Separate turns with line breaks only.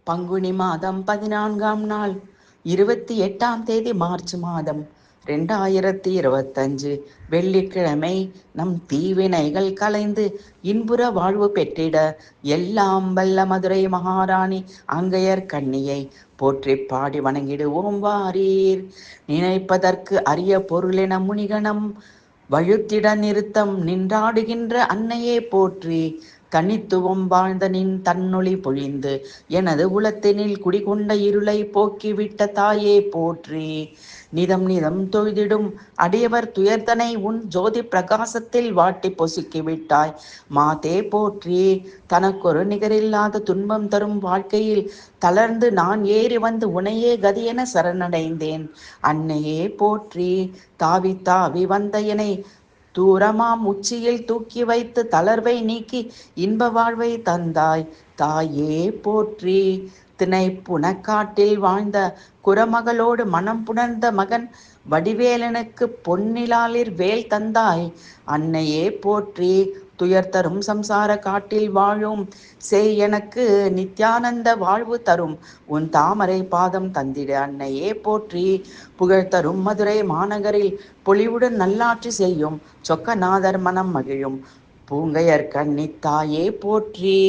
பங்குனி மாதம் 14ஆம் நாள் 28ஆம் தேதி மார்ச் மாதம் 2025 வெள்ளிக்கிழமை. நம் தீவினைகள் கலைந்து இன்புற வாழ்வு பெற்றிட எல்லாம் வல்ல மதுரை மகாராணி அங்கையர் கண்ணியை போற்றி பாடி வணங்கிடுவோம் வாரீர். நினைப்பதற்கு அரிய பொருளென முனிகணம் வழுத்திட நிறுத்தம் நின்றாடுகின்ற அன்னையே போற்றி. தனித்துவம் வாழ்ந்த நின் தன்னொளி பொழிந்து எனது உளத்தினில் குடிகொண்ட இருளை போக்கிவிட்ட தாயே போற்றி. நிதம் நிதம் தொழுதிடும் அடியவர் துயர்தனை உன் ஜோதி பிரகாசத்தில் வாட்டி பொசுக்கிவிட்டாய் மாதே போற்றி. தனக்கொரு நிகரில்லாத துன்பம் தரும் வாழ்க்கையில் தளர்ந்து நான் ஏறி வந்து உனையே கதியென சரணடைந்தேன் அன்னையே போற்றி. தாவி தாவி வந்த எனை தூரமாம் உச்சியில் தூக்கி வைத்து தளர்வை நீக்கி இன்ப வாழ்வை தந்தாய் தாயே போற்றி. திணைப்புனக்காட்டில் வாழ்ந்த குறமகளோடு மனம் புணர்ந்த மகன் வடிவேலனுக்கு பொன்னிலாளிர் வேல் தந்தாய் அன்னையே போற்றி. துயர் தரும் சம்சார காட்டில் வாழும் செய் எனக்கு நித்யானந்த வாழ்வு தரும் உன் தாமரை பாதம் தந்திட அன்னையே போற்றி. புகழ் தரும் மதுரை மாநகரில் பொலிவுடன் நல்லாட்சி செய்யும் சொக்கநாதர் மனம் மகிழும் பூங்கையர் கன்னித்தாயே போற்றி.